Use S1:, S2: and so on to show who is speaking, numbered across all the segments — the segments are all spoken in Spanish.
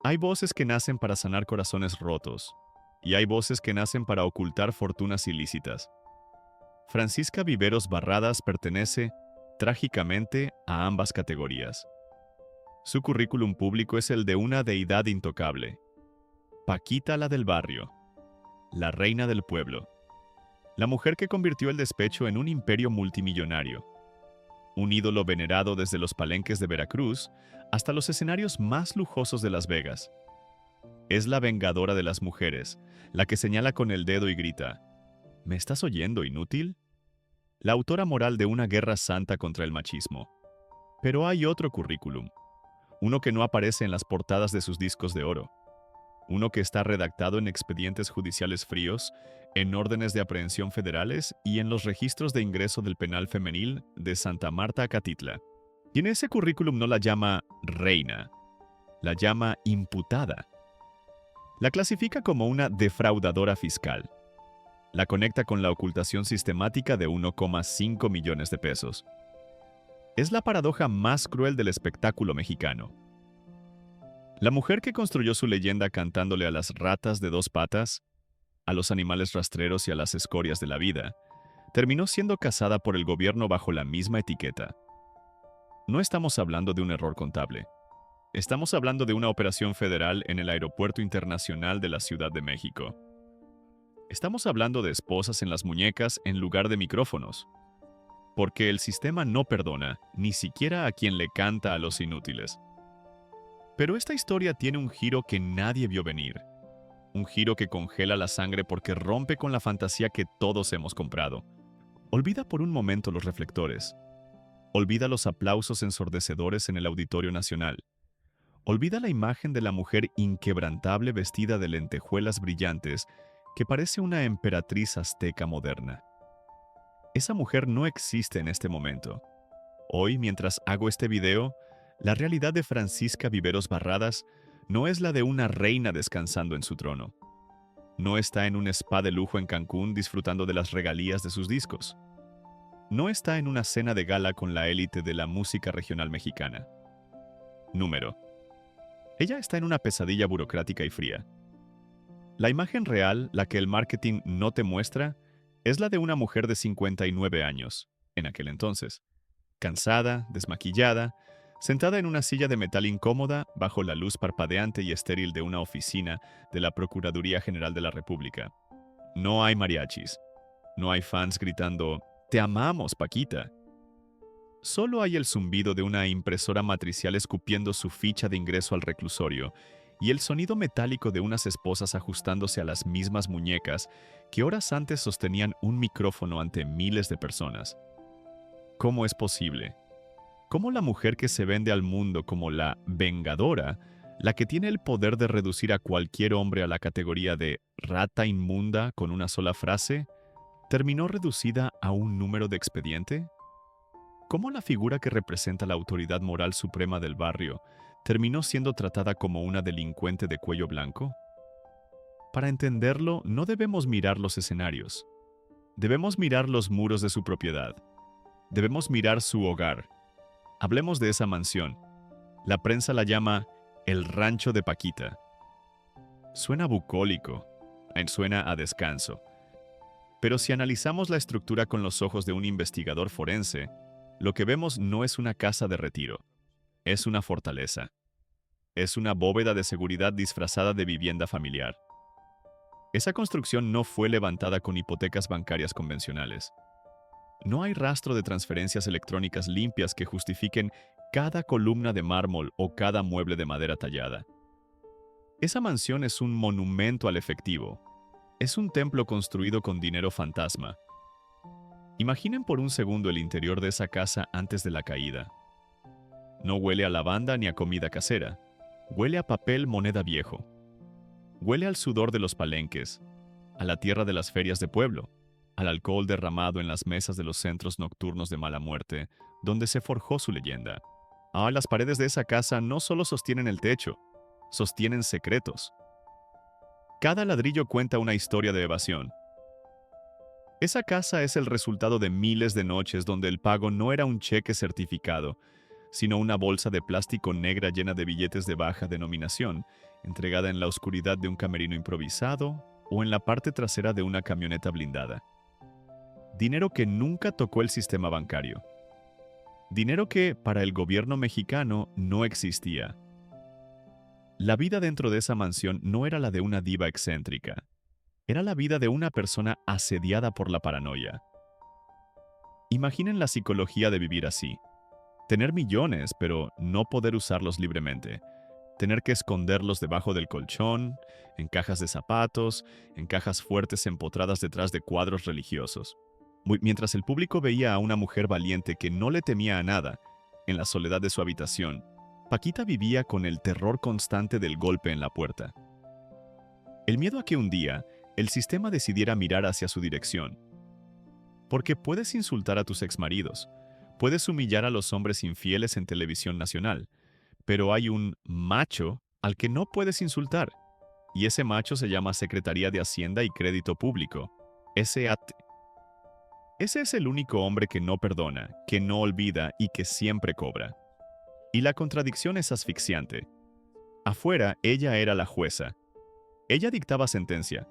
S1: Hay voces que nacen para sanar corazones rotos, y hay voces que nacen para ocultar fortunas ilícitas. Francisca Viveros Barradas pertenece, trágicamente, a ambas categorías. Su currículum público es el de una deidad intocable. Paquita la del barrio, la reina del pueblo, la mujer que convirtió el despecho en un imperio multimillonario, un ídolo venerado desde los palenques de Veracruz hasta los escenarios más lujosos de Las Vegas. Es la vengadora de las mujeres, la que señala con el dedo y grita, ¿me estás oyendo, inútil? La autora moral de una guerra santa contra el machismo. Pero hay otro currículum, uno que no aparece en las portadas de sus discos de oro, uno que está redactado en expedientes judiciales fríos, en órdenes de aprehensión federales y en los registros de ingreso del penal femenil de Santa Marta, Acatitla. Y en ese currículum no la llama reina, la llama imputada. La clasifica como una defraudadora fiscal. La conecta con la ocultación sistemática de 1,5 millones de pesos. Es la paradoja más cruel del espectáculo mexicano. La mujer que construyó su leyenda cantándole a las ratas de dos patas, a los animales rastreros y a las escorias de la vida, terminó siendo casada por el gobierno bajo la misma etiqueta. No estamos hablando de un error contable. Estamos hablando de una operación federal en el Aeropuerto Internacional de la Ciudad de México. Estamos hablando de esposas en las muñecas en lugar de micrófonos. Porque el sistema no perdona, ni siquiera a quien le canta a los inútiles. Pero esta historia tiene un giro que nadie vio venir. Un giro que congela la sangre porque rompe con la fantasía que todos hemos comprado. Olvida por un momento los reflectores. Olvida los aplausos ensordecedores en el Auditorio Nacional. Olvida la imagen de la mujer inquebrantable vestida de lentejuelas brillantes que parece una emperatriz azteca moderna. Esa mujer no existe en este momento. Hoy, mientras hago este video, la realidad de Francisca Viveros Barradas no es la de una reina descansando en su trono. No está en un spa de lujo en Cancún disfrutando de las regalías de sus discos. No está en una cena de gala con la élite de la música regional mexicana. Número. Ella está en una pesadilla burocrática y fría. La imagen real, la que el marketing no te muestra, es la de una mujer de 59 años, en aquel entonces. Cansada, desmaquillada, sentada en una silla de metal incómoda bajo la luz parpadeante y estéril de una oficina de la Procuraduría General de la República. No hay mariachis. No hay fans gritando, «¡Te amamos, Paquita!». Solo hay el zumbido de una impresora matricial escupiendo su ficha de ingreso al reclusorio y el sonido metálico de unas esposas ajustándose a las mismas muñecas que horas antes sostenían un micrófono ante miles de personas. ¿Cómo es posible? ¿Cómo la mujer que se vende al mundo como la vengadora, la que tiene el poder de reducir a cualquier hombre a la categoría de rata inmunda con una sola frase, terminó reducida a un número de expediente? ¿Cómo la figura que representa la autoridad moral suprema del barrio terminó siendo tratada como una delincuente de cuello blanco? Para entenderlo, no debemos mirar los escenarios. Debemos mirar los muros de su propiedad. Debemos mirar su hogar. Hablemos de esa mansión. La prensa la llama el rancho de Paquita. Suena bucólico, suena a descanso. Pero si analizamos la estructura con los ojos de un investigador forense, lo que vemos no es una casa de retiro, es una fortaleza. Es una bóveda de seguridad disfrazada de vivienda familiar. Esa construcción no fue levantada con hipotecas bancarias convencionales. No hay rastro de transferencias electrónicas limpias que justifiquen cada columna de mármol o cada mueble de madera tallada. Esa mansión es un monumento al efectivo. Es un templo construido con dinero fantasma. Imaginen por un segundo el interior de esa casa antes de la caída. No huele a lavanda ni a comida casera. Huele a papel moneda viejo. Huele al sudor de los palenques, a la tierra de las ferias de pueblo, al alcohol derramado en las mesas de los centros nocturnos de mala muerte, donde se forjó su leyenda. Las paredes de esa casa no solo sostienen el techo, sostienen secretos. Cada ladrillo cuenta una historia de evasión. Esa casa es el resultado de miles de noches donde el pago no era un cheque certificado, sino una bolsa de plástico negra llena de billetes de baja denominación entregada en la oscuridad de un camerino improvisado o en la parte trasera de una camioneta blindada. Dinero que nunca tocó el sistema bancario. Dinero que, para el gobierno mexicano, no existía. La vida dentro de esa mansión no era la de una diva excéntrica. Era la vida de una persona asediada por la paranoia. Imaginen la psicología de vivir así. Tener millones, pero no poder usarlos libremente. Tener que esconderlos debajo del colchón, en cajas de zapatos, en cajas fuertes empotradas detrás de cuadros religiosos. Mientras el público veía a una mujer valiente que no le temía a nada, en la soledad de su habitación, Paquita vivía con el terror constante del golpe en la puerta. El miedo a que un día el sistema decidiera mirar hacia su dirección. Porque puedes insultar a tus exmaridos, puedes humillar a los hombres infieles en televisión nacional, pero hay un macho al que no puedes insultar, y ese macho se llama Secretaría de Hacienda y Crédito Público, SAT. Ese es el único hombre que no perdona, que no olvida y que siempre cobra. Y la contradicción es asfixiante. Afuera, ella era la jueza. Ella dictaba sentencia.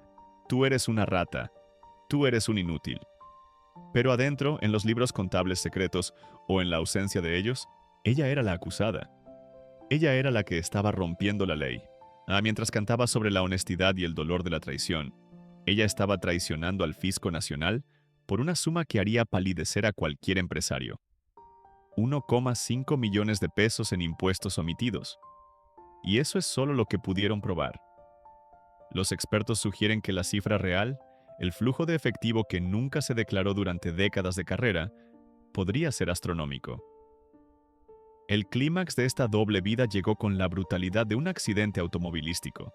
S1: Tú eres una rata. Tú eres un inútil. Pero adentro, en los libros contables secretos o en la ausencia de ellos, ella era la acusada. Ella era la que estaba rompiendo la ley. Mientras cantaba sobre la honestidad y el dolor de la traición, ella estaba traicionando al fisco nacional por una suma que haría palidecer a cualquier empresario. 1,5 millones de pesos en impuestos omitidos. Y eso es solo lo que pudieron probar. Los expertos sugieren que la cifra real, el flujo de efectivo que nunca se declaró durante décadas de carrera, podría ser astronómico. El clímax de esta doble vida llegó con la brutalidad de un accidente automovilístico.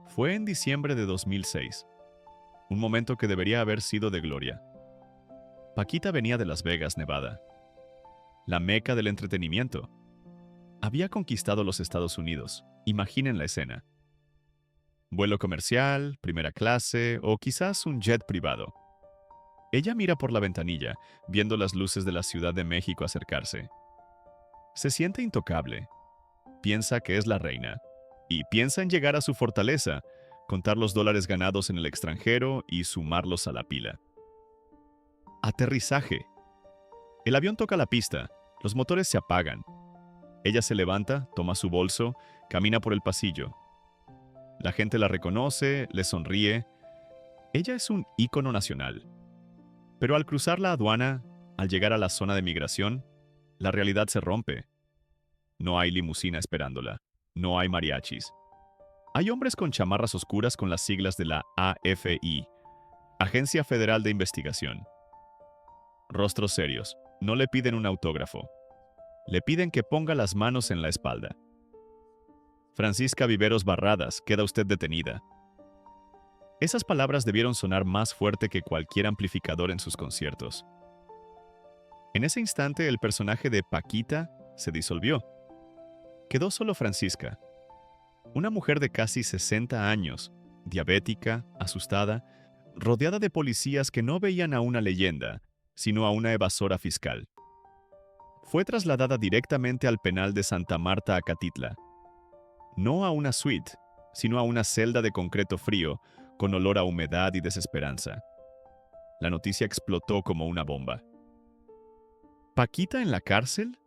S1: Fue en diciembre de 2006, un momento que debería haber sido de gloria. Paquita venía de Las Vegas, Nevada, la meca del entretenimiento. Había conquistado los Estados Unidos. Imaginen la escena. Vuelo comercial, primera clase o quizás un jet privado. Ella mira por la ventanilla, viendo las luces de la Ciudad de México acercarse. Se siente intocable. Piensa que es la reina. Y piensa en llegar a su fortaleza, contar los dólares ganados en el extranjero y sumarlos a la pila. Aterrizaje. El avión toca la pista. Los motores se apagan. Ella se levanta, toma su bolso, camina por el pasillo. La gente la reconoce, le sonríe. Ella es un ícono nacional. Pero al cruzar la aduana, al llegar a la zona de migración, la realidad se rompe. No hay limusina esperándola. No hay mariachis. Hay hombres con chamarras oscuras con las siglas de la AFI, Agencia Federal de Investigación. Rostros serios. No le piden un autógrafo. Le piden que ponga las manos en la espalda. Francisca Viveros Barradas, queda usted detenida. Esas palabras debieron sonar más fuerte que cualquier amplificador en sus conciertos. En ese instante, el personaje de Paquita se disolvió. Quedó solo Francisca, una mujer de casi 60 años, diabética, asustada, rodeada de policías que no veían a una leyenda, sino a una evasora fiscal. Fue trasladada directamente al penal de Santa Marta, Acatitla. No a una suite, sino a una celda de concreto frío, con olor a humedad y desesperanza. La noticia explotó como una bomba. ¿Paquita en la cárcel?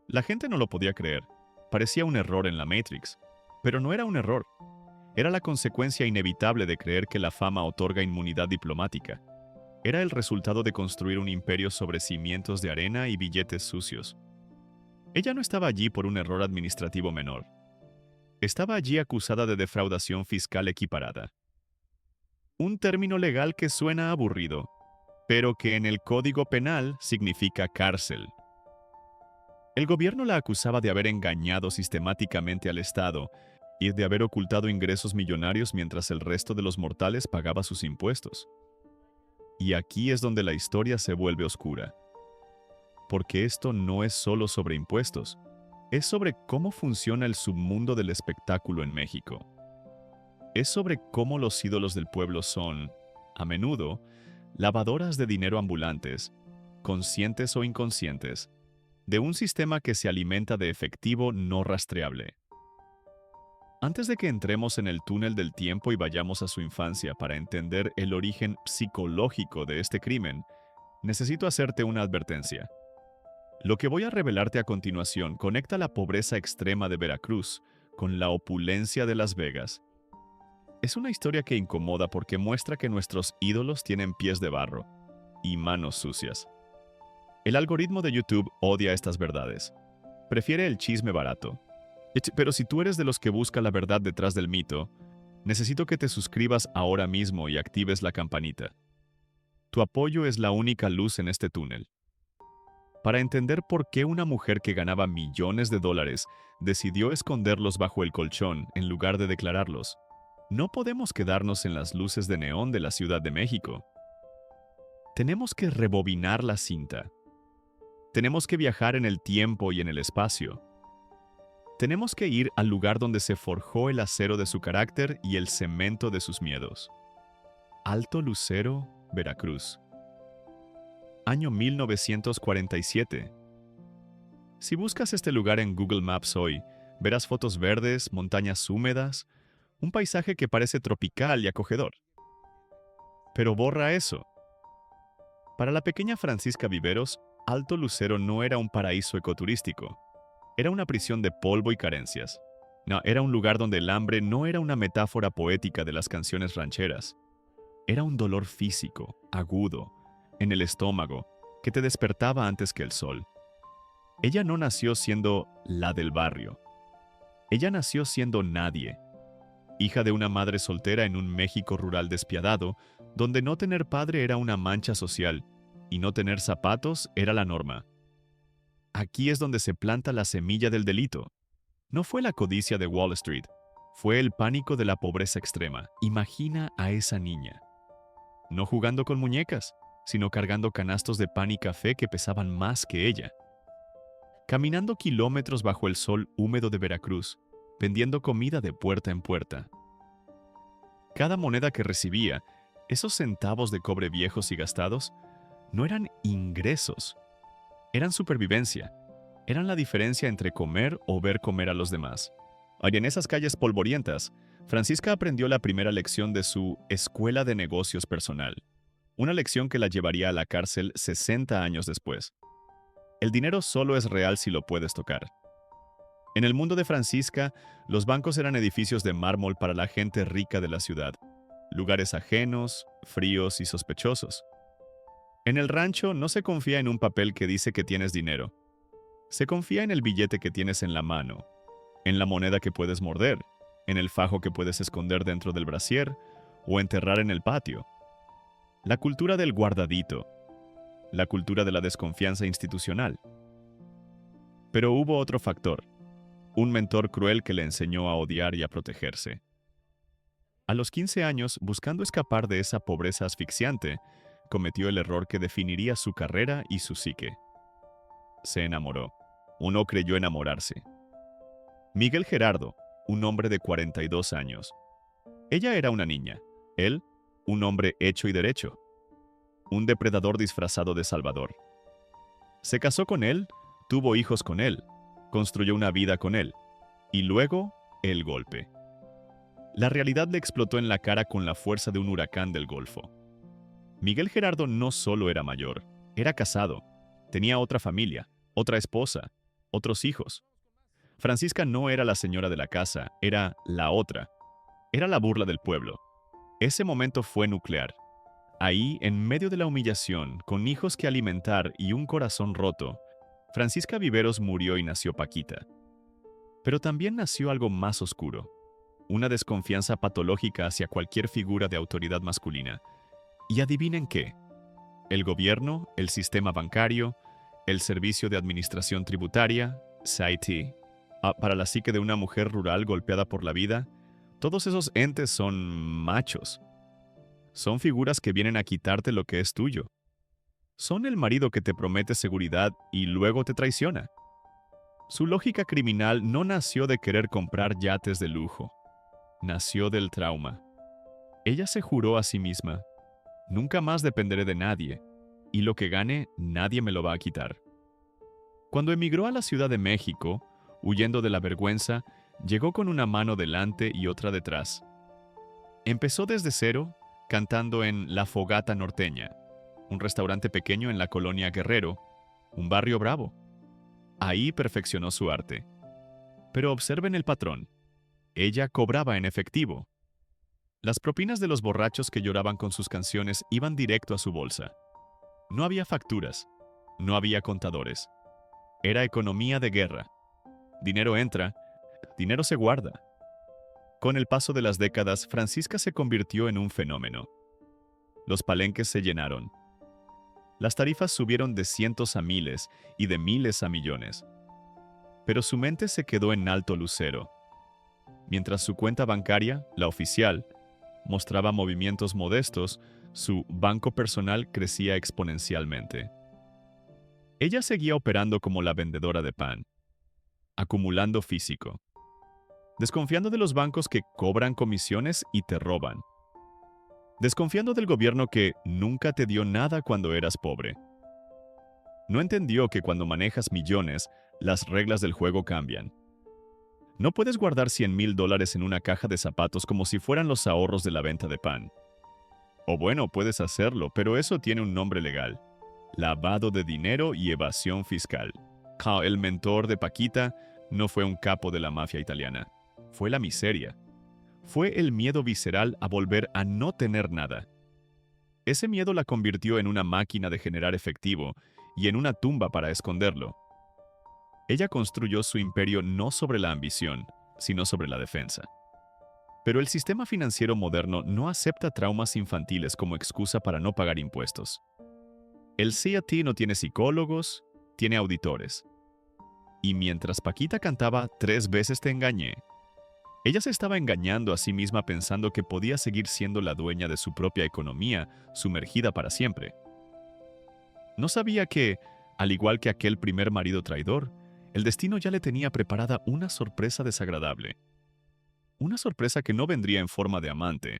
S1: La gente no lo podía creer. Parecía un error en la Matrix. Pero no era un error. Era la consecuencia inevitable de creer que la fama otorga inmunidad diplomática. Era el resultado de construir un imperio sobre cimientos de arena y billetes sucios. Ella no estaba allí por un error administrativo menor. Estaba allí acusada de defraudación fiscal equiparada. Un término legal que suena aburrido, pero que en el Código Penal significa cárcel. El gobierno la acusaba de haber engañado sistemáticamente al Estado y de haber ocultado ingresos millonarios mientras el resto de los mortales pagaba sus impuestos. Y aquí es donde la historia se vuelve oscura. Porque esto no es solo sobre impuestos, es sobre cómo funciona el submundo del espectáculo en México. Es sobre cómo los ídolos del pueblo son, a menudo, lavadoras de dinero ambulantes, conscientes o inconscientes, de un sistema que se alimenta de efectivo no rastreable. Antes de que entremos en el túnel del tiempo y vayamos a su infancia para entender el origen psicológico de este crimen, necesito hacerte una advertencia. Lo que voy a revelarte a continuación conecta la pobreza extrema de Veracruz con la opulencia de Las Vegas. Es una historia que incomoda porque muestra que nuestros ídolos tienen pies de barro y manos sucias. El algoritmo de YouTube odia estas verdades. Prefiere el chisme barato. Pero si tú eres de los que busca la verdad detrás del mito, necesito que te suscribas ahora mismo y actives la campanita. Tu apoyo es la única luz en este túnel. Para entender por qué una mujer que ganaba millones de dólares decidió esconderlos bajo el colchón en lugar de declararlos, no podemos quedarnos en las luces de neón de la Ciudad de México. Tenemos que rebobinar la cinta. Tenemos que viajar en el tiempo y en el espacio. Tenemos que ir al lugar donde se forjó el acero de su carácter y el cemento de sus miedos. Alto Lucero, Veracruz. Año 1947. Si buscas este lugar en Google Maps hoy, verás fotos verdes, montañas húmedas, un paisaje que parece tropical y acogedor. Pero borra eso. Para la pequeña Francisca Viveros, Alto Lucero no era un paraíso ecoturístico. Era una prisión de polvo y carencias. No, era un lugar donde el hambre no era una metáfora poética de las canciones rancheras. Era un dolor físico, agudo, en el estómago, que te despertaba antes que el sol. Ella no nació siendo la del barrio. Ella nació siendo nadie. Hija de una madre soltera en un México rural despiadado, donde no tener padre era una mancha social y no tener zapatos era la norma. Aquí es donde se planta la semilla del delito. No fue la codicia de Wall Street, fue el pánico de la pobreza extrema. Imagina a esa niña. No jugando con muñecas, sino cargando canastos de pan y café que pesaban más que ella. Caminando kilómetros bajo el sol húmedo de Veracruz, vendiendo comida de puerta en puerta. Cada moneda que recibía, esos centavos de cobre viejos y gastados, no eran ingresos. Eran supervivencia. Eran la diferencia entre comer o ver comer a los demás. Y en esas calles polvorientas, Francisca aprendió la primera lección de su escuela de negocios personal. Una lección que la llevaría a la cárcel 60 años después. El dinero solo es real si lo puedes tocar. En el mundo de Francisca, los bancos eran edificios de mármol para la gente rica de la ciudad. Lugares ajenos, fríos y sospechosos. En el rancho no se confía en un papel que dice que tienes dinero. Se confía en el billete que tienes en la mano, en la moneda que puedes morder, en el fajo que puedes esconder dentro del brasier o enterrar en el patio. La cultura del guardadito, la cultura de la desconfianza institucional. Pero hubo otro factor, un mentor cruel que le enseñó a odiar y a protegerse. A los 15 años, buscando escapar de esa pobreza asfixiante, cometió el error que definiría su carrera y su psique. Se enamoró. Uno creyó enamorarse. Miguel Gerardo, un hombre de 42 años. Ella era una niña. Él, un hombre hecho y derecho. Un depredador disfrazado de salvador. Se casó con él, tuvo hijos con él, construyó una vida con él. Y luego, el golpe. La realidad le explotó en la cara con la fuerza de un huracán del Golfo. Miguel Gerardo no solo era mayor, era casado, tenía otra familia, otra esposa, otros hijos. Francisca no era la señora de la casa, era la otra. Era la burla del pueblo. Ese momento fue nuclear. Ahí, en medio de la humillación, con hijos que alimentar y un corazón roto, Francisca Viveros murió y nació Paquita. Pero también nació algo más oscuro, una desconfianza patológica hacia cualquier figura de autoridad masculina. Y adivinen qué, el gobierno, el sistema bancario, el Servicio de Administración Tributaria, SAIT, para la psique de una mujer rural golpeada por la vida, todos esos entes son machos. Son figuras que vienen a quitarte lo que es tuyo. Son el marido que te promete seguridad y luego te traiciona. Su lógica criminal no nació de querer comprar yates de lujo. Nació del trauma. Ella se juró a sí misma: nunca más dependeré de nadie, y lo que gane nadie me lo va a quitar. Cuando emigró a la Ciudad de México, huyendo de la vergüenza, Llegó con una mano delante y otra detrás. Empezó desde cero, cantando en La Fogata Norteña, un restaurante pequeño en la colonia Guerrero, un barrio bravo. Ahí perfeccionó su arte. Pero observen el patrón. Ella cobraba en efectivo. Las propinas de los borrachos que lloraban con sus canciones iban directo a su bolsa. No había facturas, no había contadores. Era economía de guerra. Dinero entra, dinero se guarda. Con el paso de las décadas, Francisca se convirtió en un fenómeno. Los palenques se llenaron. Las tarifas subieron de cientos a miles y de miles a millones. Pero su mente se quedó en alto lucero. Mientras su cuenta bancaria, la oficial, mostraba movimientos modestos, su banco personal crecía exponencialmente. Ella seguía operando como la vendedora de pan, acumulando físico, desconfiando de los bancos que cobran comisiones y te roban, desconfiando del gobierno que nunca te dio nada cuando eras pobre. No entendió que cuando manejas millones, las reglas del juego cambian. No puedes guardar $100,000 en una caja de zapatos como si fueran los ahorros de la venta de pan. O bueno, puedes hacerlo, pero eso tiene un nombre legal: lavado de dinero y evasión fiscal. El mentor de Paquita no fue un capo de la mafia italiana. Fue la miseria. Fue el miedo visceral a volver a no tener nada. Ese miedo la convirtió en una máquina de generar efectivo y en una tumba para esconderlo. Ella construyó su imperio no sobre la ambición, sino sobre la defensa. Pero el sistema financiero moderno no acepta traumas infantiles como excusa para no pagar impuestos. El CIT no tiene psicólogos, tiene auditores. Y mientras Paquita cantaba 3 veces te engañé, ella se estaba engañando a sí misma pensando que podía seguir siendo la dueña de su propia economía, sumergida para siempre. No sabía que, al igual que aquel primer marido traidor, el destino ya le tenía preparada una sorpresa desagradable. Una sorpresa que no vendría en forma de amante,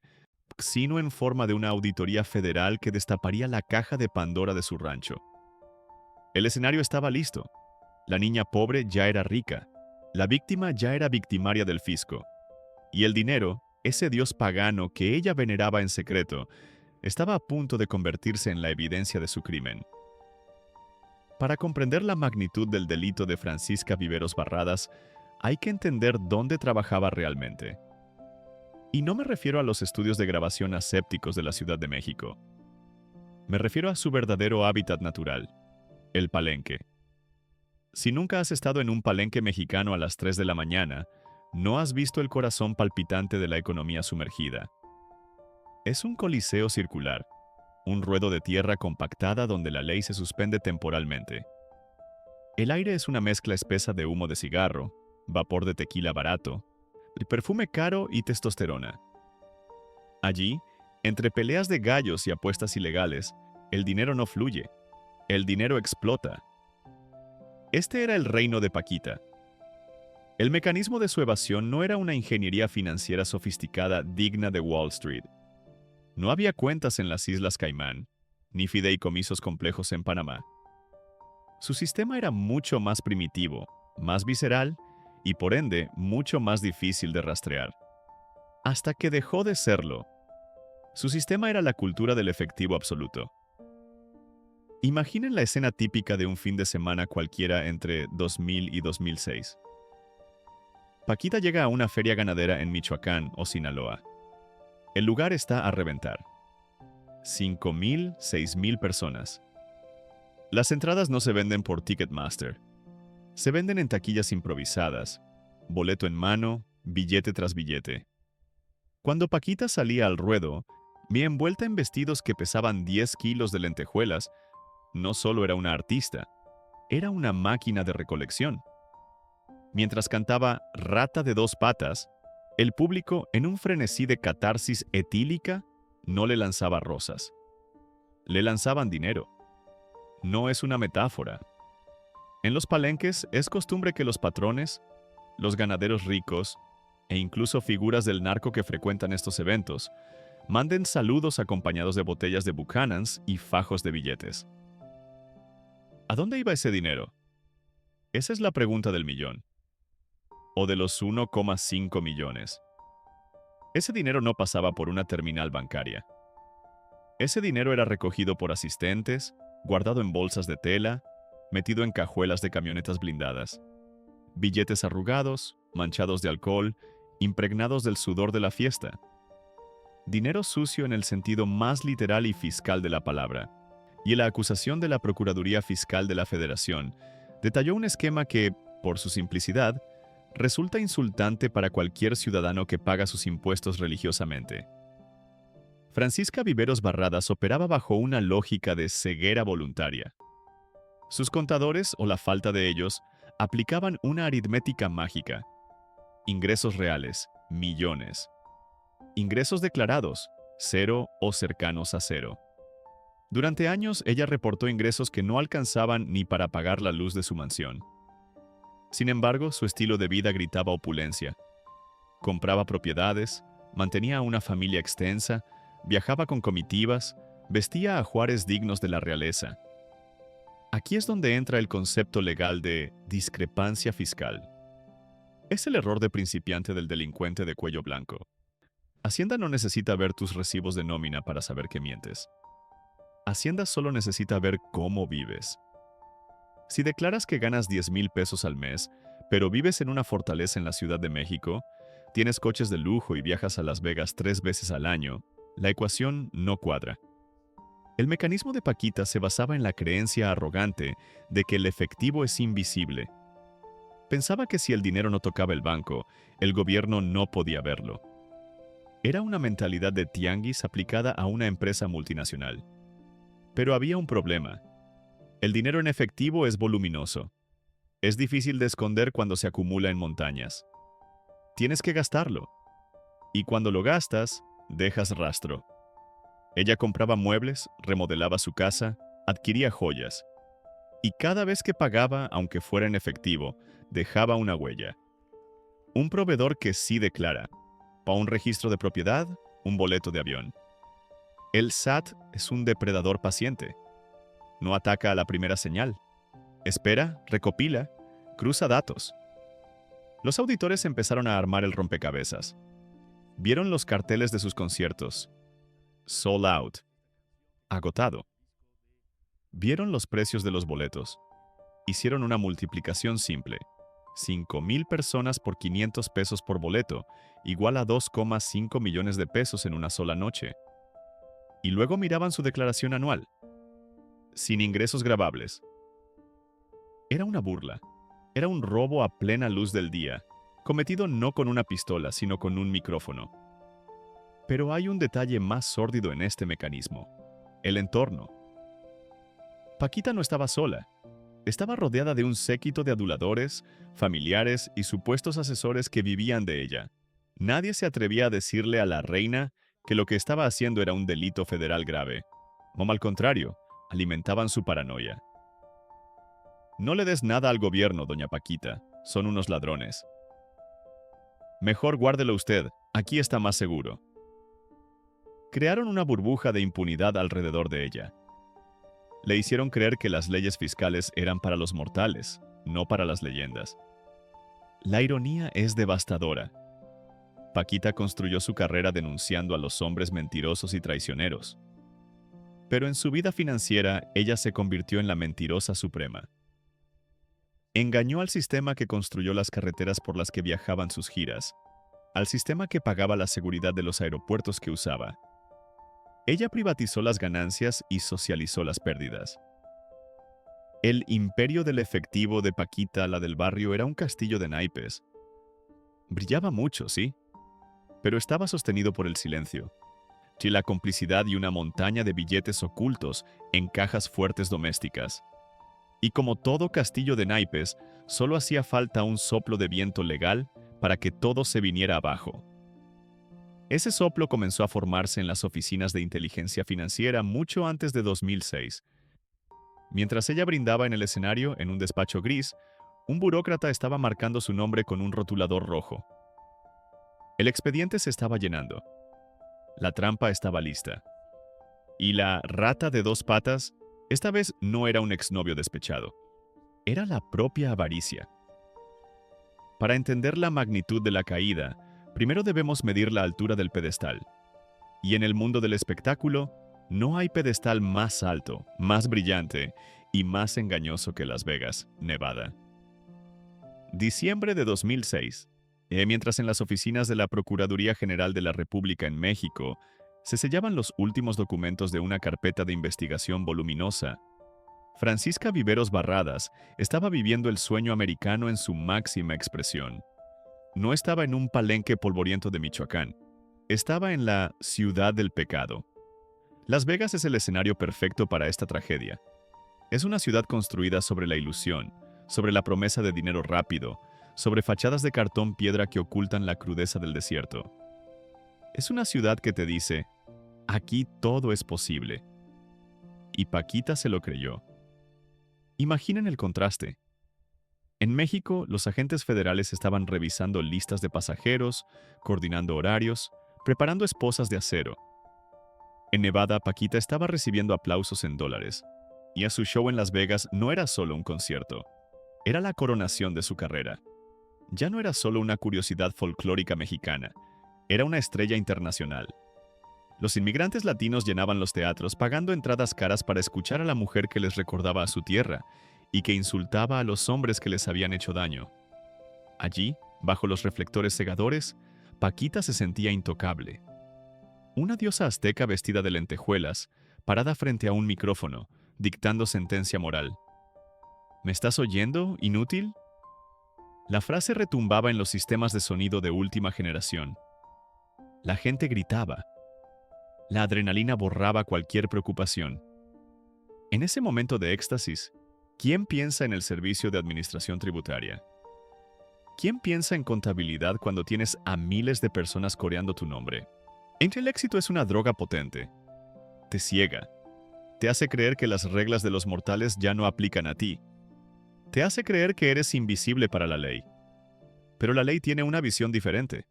S1: sino en forma de una auditoría federal que destaparía la caja de Pandora de su rancho. El escenario estaba listo. La niña pobre ya era rica. La víctima ya era victimaria del fisco. Y el dinero, ese dios pagano que ella veneraba en secreto, estaba a punto de convertirse en la evidencia de su crimen. Para comprender la magnitud del delito de Francisca Viveros Barradas, hay que entender dónde trabajaba realmente. Y no me refiero a los estudios de grabación asépticos de la Ciudad de México. Me refiero a su verdadero hábitat natural, el palenque. Si nunca has estado en un palenque mexicano a las 3 de la mañana, no has visto el corazón palpitante de la economía sumergida. Es un coliseo circular, un ruedo de tierra compactada donde la ley se suspende temporalmente. El aire es una mezcla espesa de humo de cigarro, vapor de tequila barato, perfume caro y testosterona. Allí, entre peleas de gallos y apuestas ilegales, el dinero no fluye, el dinero explota. Este era el reino de Paquita. El mecanismo de su evasión no era una ingeniería financiera sofisticada digna de Wall Street. No había cuentas en las Islas Caimán, ni fideicomisos complejos en Panamá. Su sistema era mucho más primitivo, más visceral y por ende mucho más difícil de rastrear. Hasta que dejó de serlo. Su sistema era la cultura del efectivo absoluto. Imaginen la escena típica de un fin de semana cualquiera entre 2000 y 2006. Paquita llega a una feria ganadera en Michoacán o Sinaloa. El lugar está a reventar. 5,000, 6,000 personas. Las entradas no se venden por Ticketmaster. Se venden en taquillas improvisadas, boleto en mano, billete tras billete. Cuando Paquita salía al ruedo, mi envuelta en vestidos que pesaban 10 kilos de lentejuelas, no solo era una artista, era una máquina de recolección. Mientras cantaba Rata de 2 patas, el público, en un frenesí de catarsis etílica, no le lanzaba rosas. Le lanzaban dinero. No es una metáfora. En los palenques es costumbre que los patrones, los ganaderos ricos e incluso figuras del narco que frecuentan estos eventos manden saludos acompañados de botellas de Buchanan's y fajos de billetes. ¿A dónde iba ese dinero? Esa es la pregunta del millón. o de los 1,5 millones. Ese dinero no pasaba por una terminal bancaria. Ese dinero era recogido por asistentes, guardado en bolsas de tela, metido en cajuelas de camionetas blindadas. Billetes arrugados, manchados de alcohol, impregnados del sudor de la fiesta. Dinero sucio en el sentido más literal y fiscal de la palabra. Y la acusación de la Procuraduría Fiscal de la Federación detalló un esquema que, por su simplicidad, resulta insultante para cualquier ciudadano que paga sus impuestos religiosamente. Francisca Viveros Barradas operaba bajo una lógica de ceguera voluntaria. Sus contadores, o la falta de ellos, aplicaban una aritmética mágica. Ingresos reales, millones. Ingresos declarados, cero o cercanos a cero. Durante años, ella reportó ingresos que no alcanzaban ni para pagar la luz de su mansión. Sin embargo, su estilo de vida gritaba opulencia. Compraba propiedades, mantenía a una familia extensa, viajaba con comitivas, vestía ajuares dignos de la realeza. Aquí es donde entra el concepto legal de discrepancia fiscal. Es el error de principiante del delincuente de cuello blanco. Hacienda no necesita ver tus recibos de nómina para saber que mientes. Hacienda solo necesita ver cómo vives. Si declaras que ganas 10,000 pesos al mes, pero vives en una fortaleza en la Ciudad de México, tienes coches de lujo y viajas a Las Vegas 3 veces al año, la ecuación no cuadra. El mecanismo de Paquita se basaba en la creencia arrogante de que el efectivo es invisible. Pensaba que si el dinero no tocaba el banco, el gobierno no podía verlo. Era una mentalidad de tianguis aplicada a una empresa multinacional. Pero había un problema. El dinero en efectivo es voluminoso. Es difícil de esconder cuando se acumula en montañas. Tienes que gastarlo. Y cuando lo gastas, dejas rastro. Ella compraba muebles, remodelaba su casa, adquiría joyas. Y cada vez que pagaba, aunque fuera en efectivo, dejaba una huella. Un proveedor que sí declara. Para un registro de propiedad, un boleto de avión. El SAT es un depredador paciente. No ataca a la primera señal. Espera, recopila, cruza datos. Los auditores empezaron a armar el rompecabezas. Vieron los carteles de sus conciertos. Sold out. Agotado. Vieron los precios de los boletos. Hicieron una multiplicación simple. 5,000 personas por 500 pesos por boleto, igual a 2,5 millones de pesos en una sola noche. Y luego miraban su declaración anual. Sin ingresos grabables. Era una burla. Era un robo a plena luz del día, cometido no con una pistola, sino con un micrófono. Pero hay un detalle más sórdido en este mecanismo: el entorno. Paquita no estaba sola. Estaba rodeada de un séquito de aduladores, familiares y supuestos asesores que vivían de ella. Nadie se atrevía a decirle a la reina que lo que estaba haciendo era un delito federal grave. O al contrario, alimentaban su paranoia. No le des nada al gobierno, doña Paquita. Son unos ladrones. Mejor guárdelo usted. Aquí está más seguro. Crearon una burbuja de impunidad alrededor de ella. Le hicieron creer que las leyes fiscales eran para los mortales, no para las leyendas. La ironía es devastadora. Paquita construyó su carrera denunciando a los hombres mentirosos y traicioneros. Pero en su vida financiera, ella se convirtió en la mentirosa suprema. Engañó al sistema que construyó las carreteras por las que viajaban sus giras, al sistema que pagaba la seguridad de los aeropuertos que usaba. Ella privatizó las ganancias y socializó las pérdidas. El imperio del efectivo de Paquita, la del barrio, era un castillo de naipes. Brillaba mucho, sí, pero estaba sostenido por el silencio, y la complicidad y una montaña de billetes ocultos en cajas fuertes domésticas. Y como todo castillo de naipes, solo hacía falta un soplo de viento legal para que todo se viniera abajo. Ese soplo comenzó a formarse en las oficinas de inteligencia financiera mucho antes de 2006. Mientras ella brindaba en el escenario, en un despacho gris, un burócrata estaba marcando su nombre con un rotulador rojo. El expediente se estaba llenando. La trampa estaba lista. Y la rata de 2 patas, esta vez no era un exnovio despechado. Era la propia avaricia. Para entender la magnitud de la caída, primero debemos medir la altura del pedestal. Y en el mundo del espectáculo, no hay pedestal más alto, más brillante y más engañoso que Las Vegas, Nevada. Diciembre de 2006. Mientras en las oficinas de la Procuraduría General de la República en México se sellaban los últimos documentos de una carpeta de investigación voluminosa, Francisca Viveros Barradas estaba viviendo el sueño americano en su máxima expresión. No estaba en un palenque polvoriento de Michoacán, estaba en la ciudad del pecado. Las Vegas es el escenario perfecto para esta tragedia. Es una ciudad construida sobre la ilusión, sobre la promesa de dinero rápido, sobre fachadas de cartón piedra que ocultan la crudeza del desierto. Es una ciudad que te dice, aquí todo es posible. Y Paquita se lo creyó. Imaginen el contraste. En México, los agentes federales estaban revisando listas de pasajeros, coordinando horarios, preparando esposas de acero. En Nevada, Paquita estaba recibiendo aplausos en dólares, y a su show en Las Vegas no era solo un concierto, era la coronación de su carrera. Ya no era solo una curiosidad folclórica mexicana, era una estrella internacional. Los inmigrantes latinos llenaban los teatros pagando entradas caras para escuchar a la mujer que les recordaba a su tierra y que insultaba a los hombres que les habían hecho daño. Allí, bajo los reflectores cegadores, Paquita se sentía intocable. Una diosa azteca vestida de lentejuelas, parada frente a un micrófono, dictando sentencia moral. ¿Me estás oyendo, inútil? La frase retumbaba en los sistemas de sonido de última generación. La gente gritaba. La adrenalina borraba cualquier preocupación. En ese momento de éxtasis, ¿quién piensa en el servicio de administración tributaria? ¿Quién piensa en contabilidad cuando tienes a miles de personas coreando tu nombre? El éxito es una droga potente. Te ciega. Te hace creer que las reglas de los mortales ya no aplican a ti. Te hace creer que eres invisible para la ley. Pero la ley tiene una visión diferente.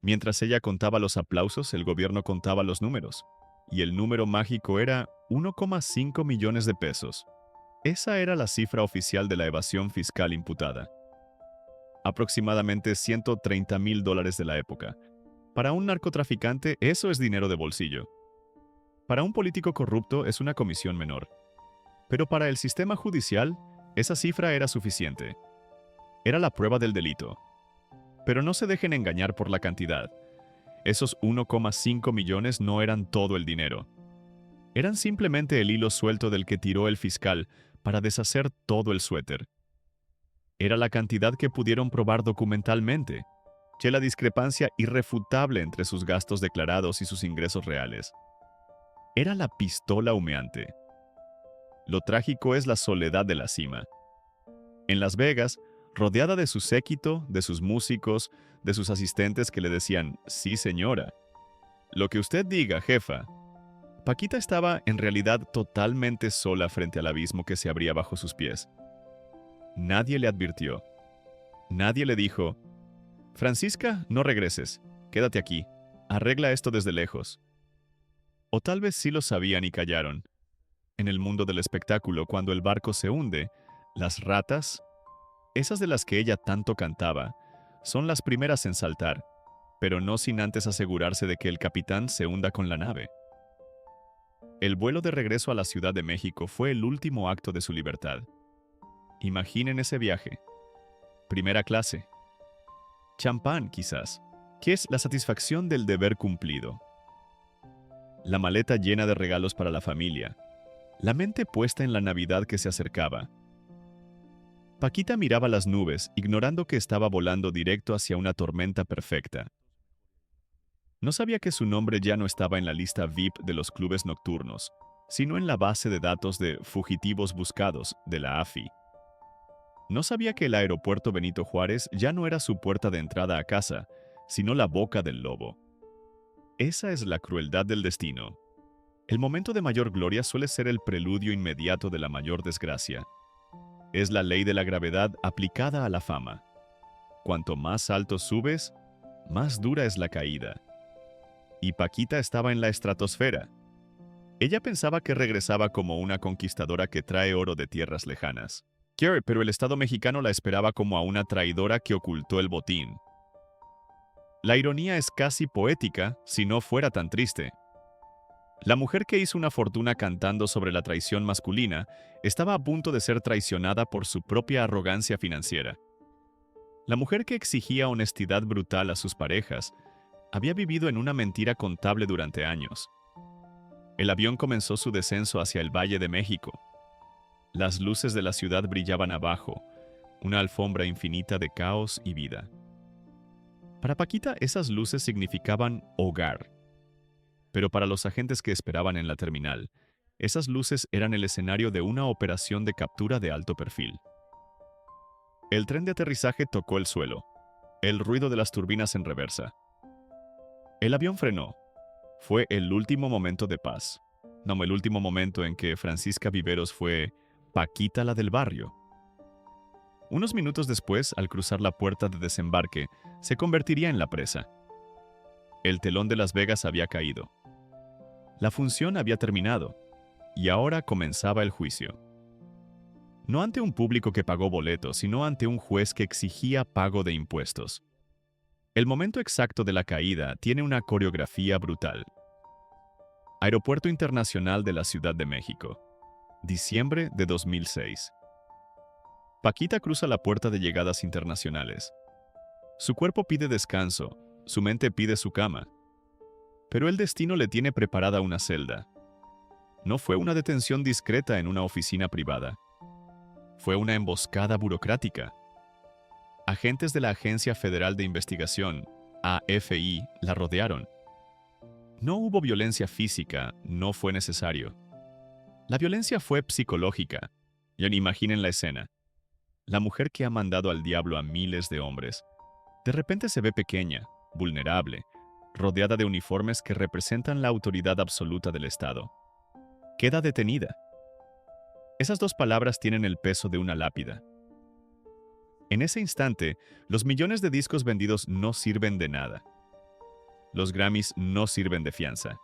S1: Mientras ella contaba los aplausos, el gobierno contaba los números. Y el número mágico era 1,5 millones de pesos. Esa era la cifra oficial de la evasión fiscal imputada. Aproximadamente $130,000 de la época. Para un narcotraficante, eso es dinero de bolsillo. Para un político corrupto es una comisión menor. Pero para el sistema judicial, esa cifra era suficiente. Era la prueba del delito. Pero no se dejen engañar por la cantidad. Esos 1,5 millones no eran todo el dinero. Eran simplemente el hilo suelto del que tiró el fiscal para deshacer todo el suéter. Era la cantidad que pudieron probar documentalmente, que la discrepancia irrefutable entre sus gastos declarados y sus ingresos reales. Era la pistola humeante. Lo trágico es la soledad de la cima. En Las Vegas, rodeada de su séquito, de sus músicos, de sus asistentes que le decían, sí señora. Lo que usted diga, jefa. Paquita estaba en realidad totalmente sola frente al abismo que se abría bajo sus pies. Nadie le advirtió. Nadie le dijo, Francisca, no regreses, quédate aquí, arregla esto desde lejos. O tal vez sí lo sabían y callaron. En el mundo del espectáculo, cuando el barco se hunde, las ratas, esas de las que ella tanto cantaba, son las primeras en saltar, pero no sin antes asegurarse de que el capitán se hunda con la nave. El vuelo de regreso a la Ciudad de México fue el último acto de su libertad. Imaginen ese viaje. Primera clase. Champán, quizás, que es la satisfacción del deber cumplido. La maleta llena de regalos para la familia. La mente puesta en la Navidad que se acercaba. Paquita miraba las nubes, ignorando que estaba volando directo hacia una tormenta perfecta. No sabía que su nombre ya no estaba en la lista VIP de los clubes nocturnos, sino en la base de datos de fugitivos buscados de la AFI. No sabía que el aeropuerto Benito Juárez ya no era su puerta de entrada a casa, sino la boca del lobo. Esa es la crueldad del destino. El momento de mayor gloria suele ser el preludio inmediato de la mayor desgracia. Es la ley de la gravedad aplicada a la fama. Cuanto más alto subes, más dura es la caída. Y Paquita estaba en la estratosfera. Ella pensaba que regresaba como una conquistadora que trae oro de tierras lejanas. Pero el Estado mexicano la esperaba como a una traidora que ocultó el botín. La ironía es casi poética si no fuera tan triste. La mujer que hizo una fortuna cantando sobre la traición masculina estaba a punto de ser traicionada por su propia arrogancia financiera. La mujer que exigía honestidad brutal a sus parejas había vivido en una mentira contable durante años. El avión comenzó su descenso hacia el Valle de México. Las luces de la ciudad brillaban abajo, una alfombra infinita de caos y vida. Para Paquita, esas luces significaban hogar. Pero para los agentes que esperaban en la terminal, esas luces eran el escenario de una operación de captura de alto perfil. El tren de aterrizaje tocó el suelo, el ruido de las turbinas en reversa. El avión frenó. Fue el último momento de paz. No, el último momento en que Francisca Viveros fue Paquita la del barrio. Unos minutos después, al cruzar la puerta de desembarque, se convertiría en la presa. El telón de Las Vegas había caído. La función había terminado, y ahora comenzaba el juicio. No ante un público que pagó boletos, sino ante un juez que exigía pago de impuestos. El momento exacto de la caída tiene una coreografía brutal. Aeropuerto Internacional de la Ciudad de México. Diciembre de 2006. Paquita cruza la puerta de llegadas internacionales. Su cuerpo pide descanso, su mente pide su cama. Pero el destino le tiene preparada una celda. No fue una detención discreta en una oficina privada. Fue una emboscada burocrática. Agentes de la Agencia Federal de Investigación, AFI, la rodearon. No hubo violencia física, no fue necesario. La violencia fue psicológica. Y imaginen la escena. La mujer que ha mandado al diablo a miles de hombres, de repente se ve pequeña, vulnerable, rodeada de uniformes que representan la autoridad absoluta del Estado. Queda detenida. Esas dos palabras tienen el peso de una lápida. En ese instante, los millones de discos vendidos no sirven de nada. Los Grammys no sirven de fianza.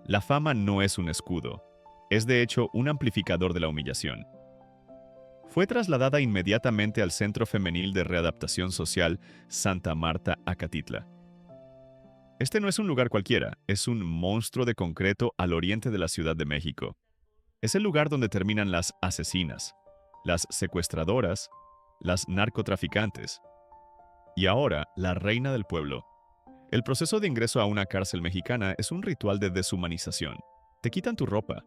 S1: La fama no es un escudo, es de hecho un amplificador de la humillación. Fue trasladada inmediatamente al Centro Femenil de Readaptación Social Santa Marta, Acatitla. Este no es un lugar cualquiera, es un monstruo de concreto al oriente de la Ciudad de México. Es el lugar donde terminan las asesinas, las secuestradoras, las narcotraficantes. Y ahora, la reina del pueblo. El proceso de ingreso a una cárcel mexicana es un ritual de deshumanización. Te quitan tu ropa,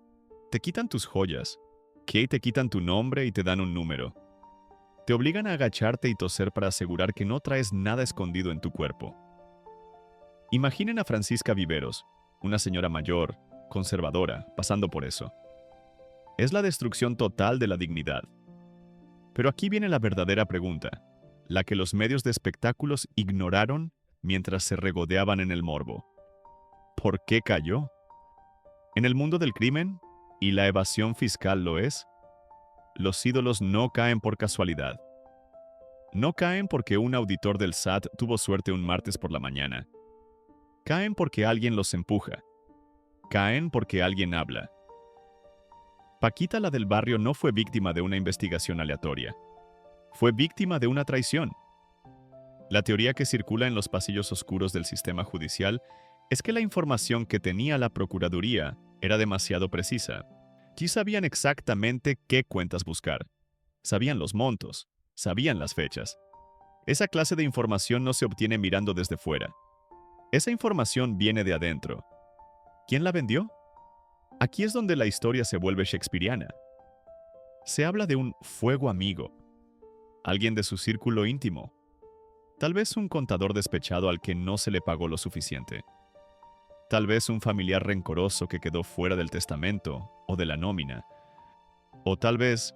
S1: te quitan tus joyas, te quitan tu nombre y te dan un número. Te obligan a agacharte y toser para asegurar que no traes nada escondido en tu cuerpo. Imaginen a Francisca Viveros, una señora mayor, conservadora, pasando por eso. Es la destrucción total de la dignidad. Pero aquí viene la verdadera pregunta, la que los medios de espectáculos ignoraron mientras se regodeaban en el morbo. ¿Por qué cayó? En el mundo del crimen, y la evasión fiscal lo es, los ídolos no caen por casualidad. No caen porque un auditor del SAT tuvo suerte un martes por la mañana. Caen porque alguien los empuja. Caen porque alguien habla. Paquita la del barrio no fue víctima de una investigación aleatoria. Fue víctima de una traición. La teoría que circula en los pasillos oscuros del sistema judicial es que la información que tenía la Procuraduría era demasiado precisa. Sí sabían exactamente qué cuentas buscar. Sabían los montos, sabían las fechas. Esa clase de información no se obtiene mirando desde fuera. Esa información viene de adentro. ¿Quién la vendió? Aquí es donde la historia se vuelve shakespeariana. Se habla de un fuego amigo, alguien de su círculo íntimo, tal vez un contador despechado al que no se le pagó lo suficiente, tal vez un familiar rencoroso que quedó fuera del testamento o de la nómina, o tal vez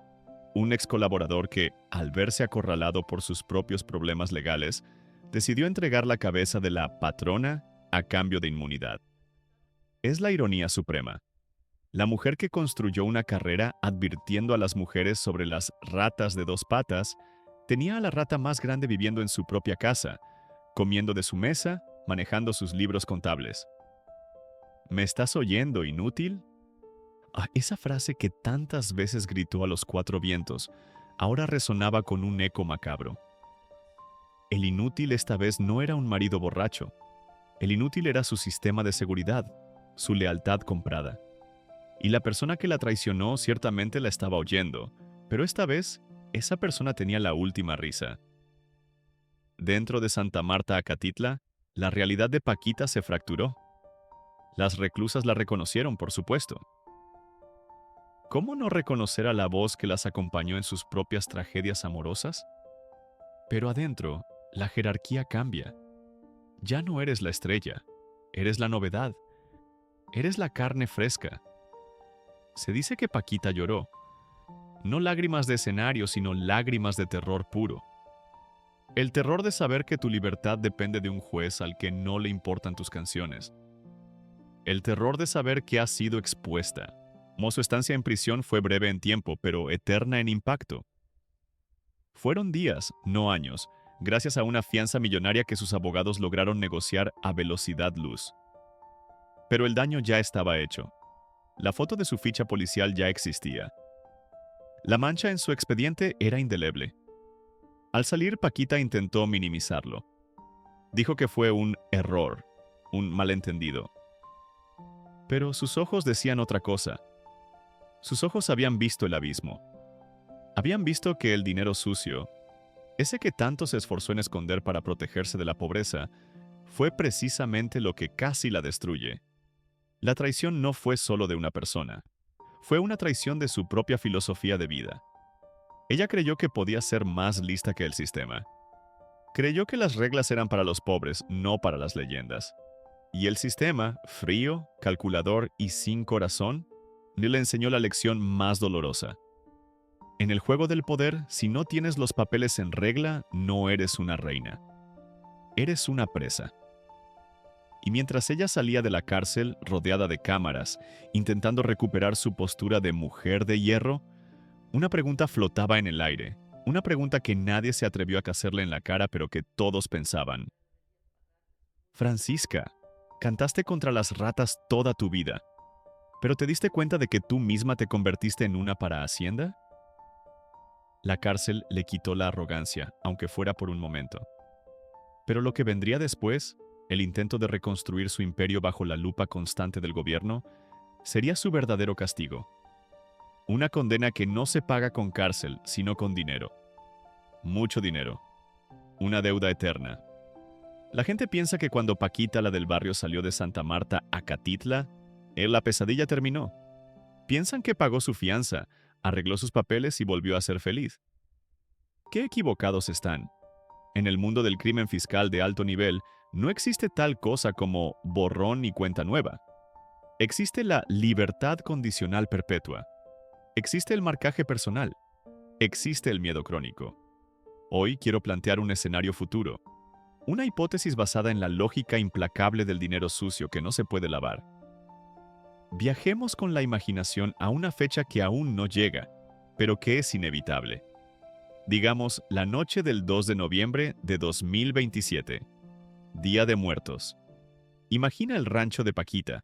S1: un ex colaborador que, al verse acorralado por sus propios problemas legales, decidió entregar la cabeza de la patrona a cambio de inmunidad. Es la ironía suprema. La mujer que construyó una carrera advirtiendo a las mujeres sobre las ratas de dos patas, tenía a la rata más grande viviendo en su propia casa, comiendo de su mesa, manejando sus libros contables. ¿Me estás oyendo, inútil? Esa frase que tantas veces gritó a los cuatro vientos, ahora resonaba con un eco macabro. El inútil esta vez no era un marido borracho. El inútil era su sistema de seguridad, su lealtad comprada. Y la persona que la traicionó ciertamente la estaba oyendo, pero esta vez esa persona tenía la última risa. Dentro de Santa Marta, Acatitla, la realidad de Paquita se fracturó. Las reclusas la reconocieron, por supuesto. ¿Cómo no reconocer a la voz que las acompañó en sus propias tragedias amorosas? Pero adentro, la jerarquía cambia. Ya no eres la estrella, eres la novedad, eres la carne fresca. Se dice que Paquita lloró. No lágrimas de escenario, sino lágrimas de terror puro. El terror de saber que tu libertad depende de un juez al que no le importan tus canciones. El terror de saber que has sido expuesta. Su estancia en prisión fue breve en tiempo, pero eterna en impacto. Fueron días, no años, gracias a una fianza millonaria que sus abogados lograron negociar a velocidad luz. Pero el daño ya estaba hecho. La foto de su ficha policial ya existía. La mancha en su expediente era indeleble. Al salir, Paquita intentó minimizarlo. Dijo que fue un error, un malentendido. Pero sus ojos decían otra cosa. Sus ojos habían visto el abismo. Habían visto que el dinero sucio, ese que tanto se esforzó en esconder para protegerse de la pobreza, fue precisamente lo que casi la destruye. La traición no fue solo de una persona. Fue una traición de su propia filosofía de vida. Ella creyó que podía ser más lista que el sistema. Creyó que las reglas eran para los pobres, no para las leyendas. Y el sistema, frío, calculador y sin corazón, le enseñó la lección más dolorosa. En el juego del poder, si no tienes los papeles en regla, no eres una reina. Eres una presa. Y mientras ella salía de la cárcel, rodeada de cámaras, intentando recuperar su postura de mujer de hierro, una pregunta flotaba en el aire. Una pregunta que nadie se atrevió a hacerle en la cara, pero que todos pensaban. Francisca, cantaste contra las ratas toda tu vida, ¿pero te diste cuenta de que tú misma te convertiste en una para Hacienda? La cárcel le quitó la arrogancia, aunque fuera por un momento. Pero lo que vendría después, el intento de reconstruir su imperio bajo la lupa constante del gobierno, sería su verdadero castigo. Una condena que no se paga con cárcel, sino con dinero. Mucho dinero. Una deuda eterna. La gente piensa que cuando Paquita, la del barrio, salió de Santa Marta a Acatitla, la pesadilla terminó. Piensan que pagó su fianza, arregló sus papeles y volvió a ser feliz. ¡Qué equivocados están! En el mundo del crimen fiscal de alto nivel, no existe tal cosa como borrón y cuenta nueva. Existe la libertad condicional perpetua. Existe el marcaje personal. Existe el miedo crónico. Hoy quiero plantear un escenario futuro. Una hipótesis basada en la lógica implacable del dinero sucio que no se puede lavar. Viajemos con la imaginación a una fecha que aún no llega, pero que es inevitable. Digamos, la noche del 2 de noviembre de 2027. Día de Muertos. Imagina el rancho de Paquita.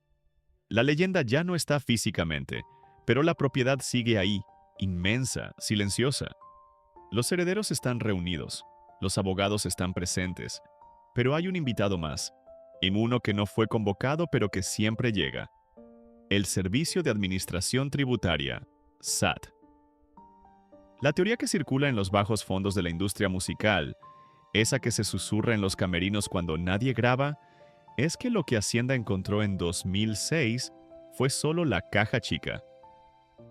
S1: La leyenda ya no está físicamente, pero la propiedad sigue ahí, inmensa, silenciosa. Los herederos están reunidos, los abogados están presentes, pero hay un invitado más, y uno que no fue convocado pero que siempre llega. El Servicio de Administración Tributaria, SAT. La teoría que circula en los bajos fondos de la industria musical, esa que se susurra en los camerinos cuando nadie graba, es que lo que Hacienda encontró en 2006 fue solo la caja chica.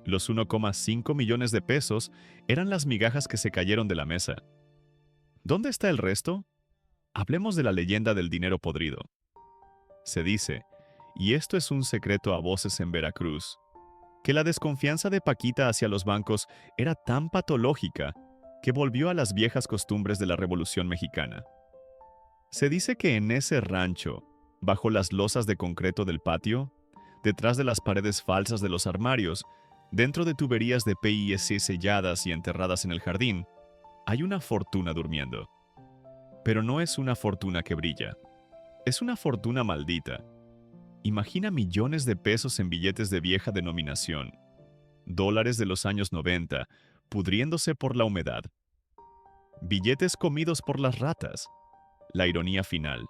S1: Los 1,5 millones de pesos eran las migajas que se cayeron de la mesa. ¿Dónde está el resto? Hablemos de la leyenda del dinero podrido. Se dice, y esto es un secreto a voces en Veracruz, que la desconfianza de Paquita hacia los bancos era tan patológica que volvió a las viejas costumbres de la Revolución Mexicana. Se dice que en ese rancho, bajo las losas de concreto del patio, detrás de las paredes falsas de los armarios, dentro de tuberías de PVC selladas y enterradas en el jardín, hay una fortuna durmiendo. Pero no es una fortuna que brilla. Es una fortuna maldita. Imagina millones de pesos en billetes de vieja denominación. Dólares de los años 90, pudriéndose por la humedad. Billetes comidos por las ratas. La ironía final.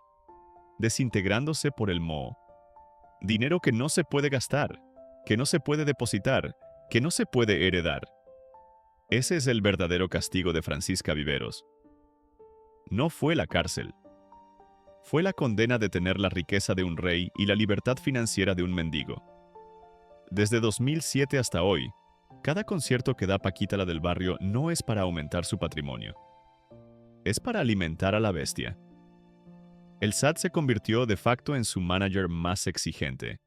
S1: Desintegrándose por el moho. Dinero que no se puede gastar, que no se puede depositar, que no se puede heredar. Ese es el verdadero castigo de Francisca Viveros. No fue la cárcel. Fue la condena de tener la riqueza de un rey y la libertad financiera de un mendigo. Desde 2007 hasta hoy, cada concierto que da Paquita la del Barrio no es para aumentar su patrimonio. Es para alimentar a la bestia. El SAT se convirtió de facto en su manager más exigente.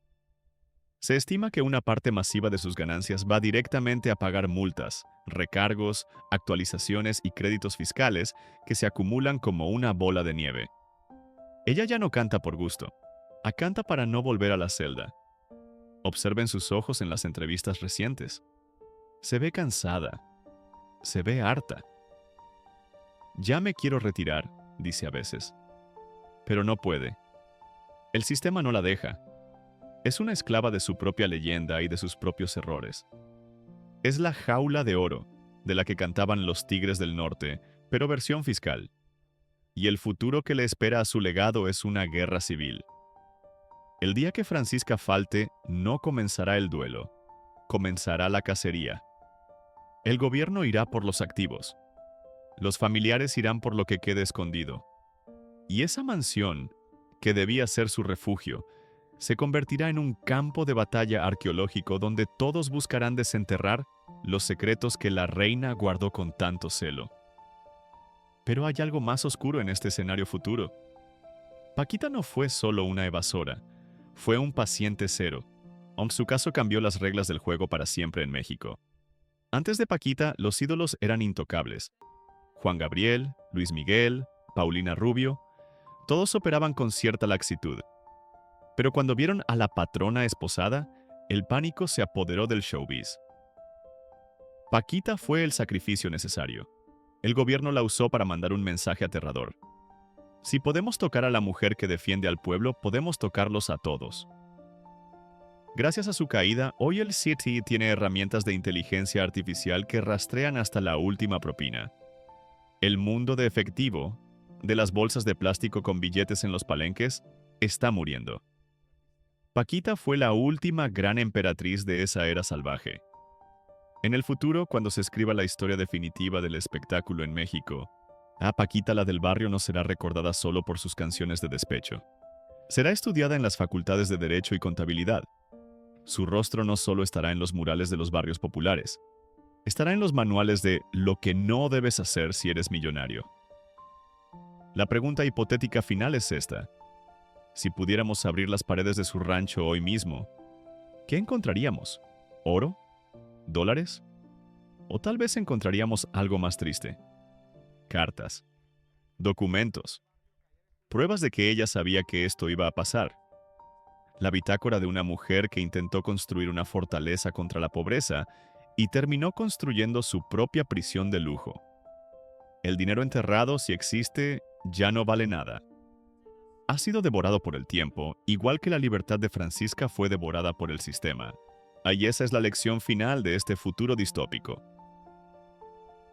S1: Se estima que una parte masiva de sus ganancias va directamente a pagar multas, recargos, actualizaciones y créditos fiscales que se acumulan como una bola de nieve. Ella ya no canta por gusto, canta para no volver a la celda. Observen sus ojos en las entrevistas recientes. Se ve cansada, se ve harta. Ya me quiero retirar, dice a veces. Pero no puede. El sistema no la deja. Es una esclava de su propia leyenda y de sus propios errores. Es la jaula de oro, de la que cantaban los Tigres del Norte, pero versión fiscal. Y el futuro que le espera a su legado es una guerra civil. El día que Francisca falte, no comenzará el duelo. Comenzará la cacería. El gobierno irá por los activos. Los familiares irán por lo que quede escondido. Y esa mansión, que debía ser su refugio, se convertirá en un campo de batalla arqueológico donde todos buscarán desenterrar los secretos que la reina guardó con tanto celo. Pero hay algo más oscuro en este escenario futuro. Paquita no fue solo una evasora, fue un paciente cero, aunque su caso cambió las reglas del juego para siempre en México. Antes de Paquita, los ídolos eran intocables. Juan Gabriel, Luis Miguel, Paulina Rubio, todos operaban con cierta laxitud. Pero cuando vieron a la patrona esposada, el pánico se apoderó del showbiz. Paquita fue el sacrificio necesario. El gobierno la usó para mandar un mensaje aterrador. Si podemos tocar a la mujer que defiende al pueblo, podemos tocarlos a todos. Gracias a su caída, hoy el City tiene herramientas de inteligencia artificial que rastrean hasta la última propina. El mundo de efectivo, de las bolsas de plástico con billetes en los palenques, está muriendo. Paquita fue la última gran emperatriz de esa era salvaje. En el futuro, cuando se escriba la historia definitiva del espectáculo en México, Paquita la del Barrio no será recordada solo por sus canciones de despecho. Será estudiada en las facultades de Derecho y Contabilidad. Su rostro no solo estará en los murales de los barrios populares, estará en los manuales de lo que no debes hacer si eres millonario. La pregunta hipotética final es esta. Si pudiéramos abrir las paredes de su rancho hoy mismo, ¿qué encontraríamos? ¿Oro? ¿Dólares? ¿O tal vez encontraríamos algo más triste? Cartas. Documentos. Pruebas de que ella sabía que esto iba a pasar. La bitácora de una mujer que intentó construir una fortaleza contra la pobreza y terminó construyendo su propia prisión de lujo. El dinero enterrado, si existe, ya no vale nada. Ha sido devorado por el tiempo, igual que la libertad de Francisca fue devorada por el sistema. Y esa es la lección final de este futuro distópico.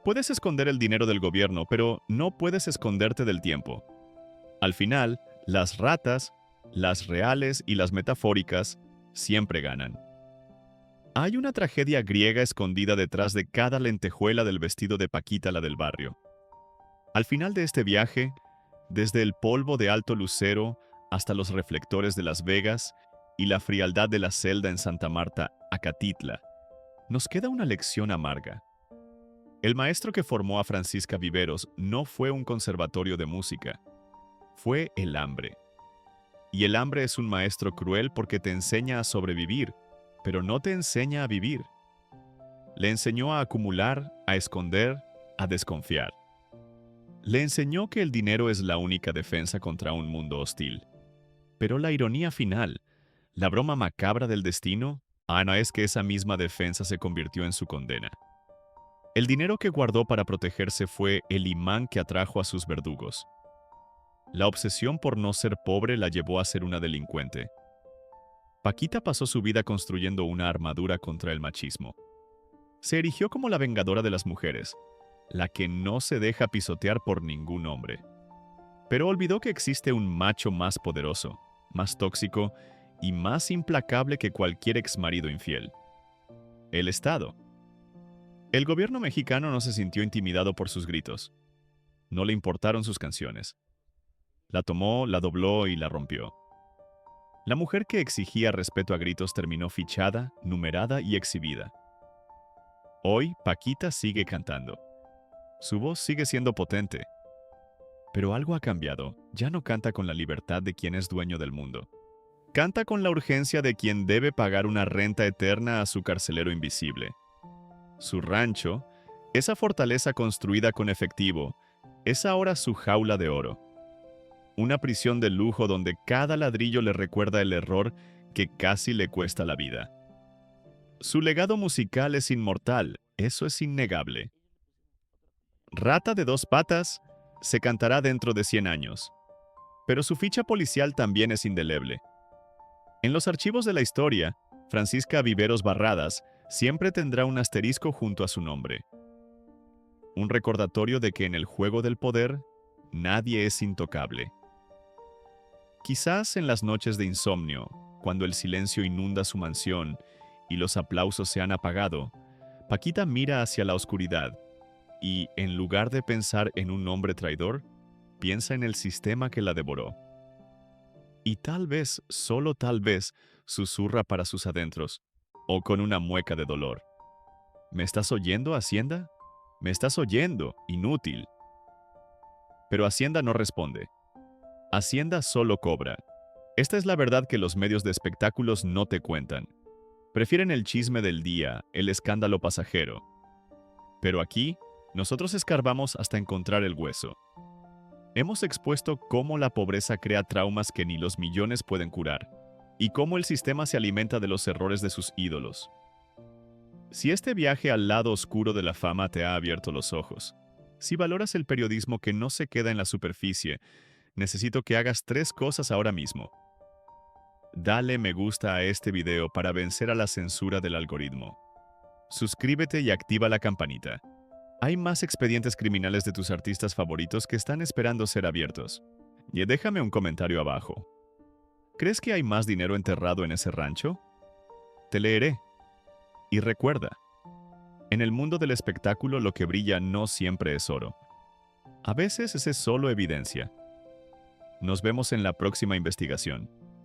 S1: Puedes esconder el dinero del gobierno, pero no puedes esconderte del tiempo. Al final, las ratas, las reales y las metafóricas, siempre ganan. Hay una tragedia griega escondida detrás de cada lentejuela del vestido de Paquita la del Barrio. Al final de este viaje, desde el polvo de Alto Lucero hasta los reflectores de Las Vegas y la frialdad de la celda en Santa Marta, Acatitla, nos queda una lección amarga. El maestro que formó a Francisca Viveros no fue un conservatorio de música, fue el hambre. Y el hambre es un maestro cruel porque te enseña a sobrevivir, pero no te enseña a vivir. Le enseñó a acumular, a esconder, a desconfiar. Le enseñó que el dinero es la única defensa contra un mundo hostil. Pero la ironía final, la broma macabra del destino, no es que esa misma defensa se convirtió en su condena. El dinero que guardó para protegerse fue el imán que atrajo a sus verdugos. La obsesión por no ser pobre la llevó a ser una delincuente. Paquita pasó su vida construyendo una armadura contra el machismo. Se erigió como la vengadora de las mujeres, la que no se deja pisotear por ningún hombre. Pero olvidó que existe un macho más poderoso, más tóxico y más implacable que cualquier exmarido infiel: el Estado. El gobierno mexicano no se sintió intimidado por sus gritos. No le importaron sus canciones. La tomó, la dobló y la rompió. La mujer que exigía respeto a gritos terminó fichada, numerada y exhibida. Hoy, Paquita sigue cantando. Su voz sigue siendo potente. Pero algo ha cambiado. Ya no canta con la libertad de quien es dueño del mundo. Canta con la urgencia de quien debe pagar una renta eterna a su carcelero invisible. Su rancho, esa fortaleza construida con efectivo, es ahora su jaula de oro. Una prisión de lujo donde cada ladrillo le recuerda el error que casi le cuesta la vida. Su legado musical es inmortal, eso es innegable. Rata de dos patas se cantará dentro de 100 años, pero su ficha policial también es indeleble. En los archivos de la historia, Francisca Viveros Barradas siempre tendrá un asterisco junto a su nombre. Un recordatorio de que en el juego del poder, nadie es intocable. Quizás en las noches de insomnio, cuando el silencio inunda su mansión y los aplausos se han apagado, Paquita mira hacia la oscuridad y, en lugar de pensar en un hombre traidor, piensa en el sistema que la devoró. Y tal vez, solo tal vez, susurra para sus adentros, o con una mueca de dolor: ¿me estás oyendo, Hacienda? ¿Me estás oyendo, inútil? Pero Hacienda no responde. Hacienda solo cobra. Esta es la verdad que los medios de espectáculos no te cuentan. Prefieren el chisme del día, el escándalo pasajero. Pero aquí, nosotros escarbamos hasta encontrar el hueso. Hemos expuesto cómo la pobreza crea traumas que ni los millones pueden curar, y cómo el sistema se alimenta de los errores de sus ídolos. Si este viaje al lado oscuro de la fama te ha abierto los ojos, si valoras el periodismo que no se queda en la superficie, necesito que hagas 3 cosas ahora mismo. Dale me gusta a este video para vencer a la censura del algoritmo. Suscríbete y activa la campanita. Hay más expedientes criminales de tus artistas favoritos que están esperando ser abiertos. Y déjame un comentario abajo. ¿Crees que hay más dinero enterrado en ese rancho? Te leeré. Y recuerda, en el mundo del espectáculo lo que brilla no siempre es oro. A veces es solo evidencia. Nos vemos en la próxima investigación.